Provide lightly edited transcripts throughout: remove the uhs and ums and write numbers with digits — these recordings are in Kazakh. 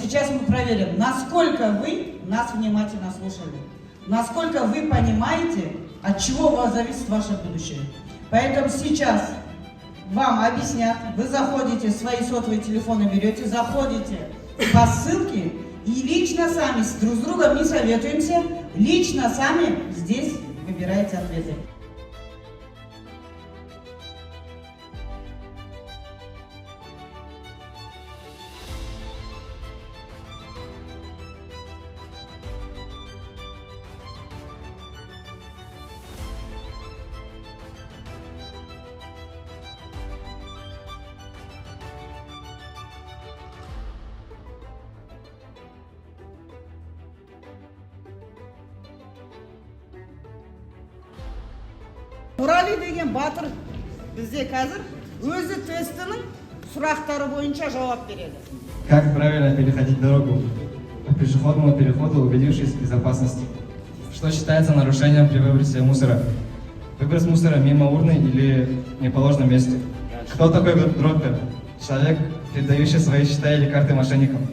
сейчас мы проверим, насколько вы нас внимательно слушали, насколько вы понимаете, от чего у вас зависит ваше будущее. Поэтому сейчас вам объяснят, вы заходите, свои сотовые телефоны берете, заходите по ссылке и лично сами друг с другом не советуемся, лично сами здесь выбираете ответы. Нұрали деген батыр бізде қазір өзі тестінің сұрақтары бойынша жауап береді. Как правильно переходить дорогу по пешеходному переходу, убедившись в безопасности? Что считается нарушением при выбросе мусора? Выброс мусора мимо урны или в неположенном месте? Кто такой дроппер? Человек, передающий свои счета или карты мошенникам.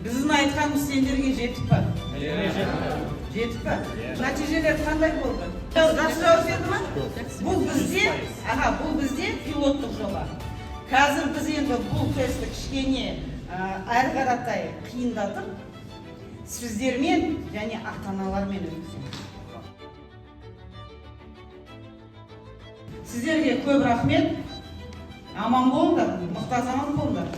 Біздің айтқанымыз сендерге жетіп па? Жетіп па? Нәтижелер қандай болды? Жақсы жауап берді ма? Бұл бізде пилоттық жоба. Қазір біз енді бұл тестті кішкене әрі қаратай қиындатып, сіздермен және ата-аналармен өткіземіз. Сіздерге көп рахмет. Аман болыңдар, мықты азамат болыңдар.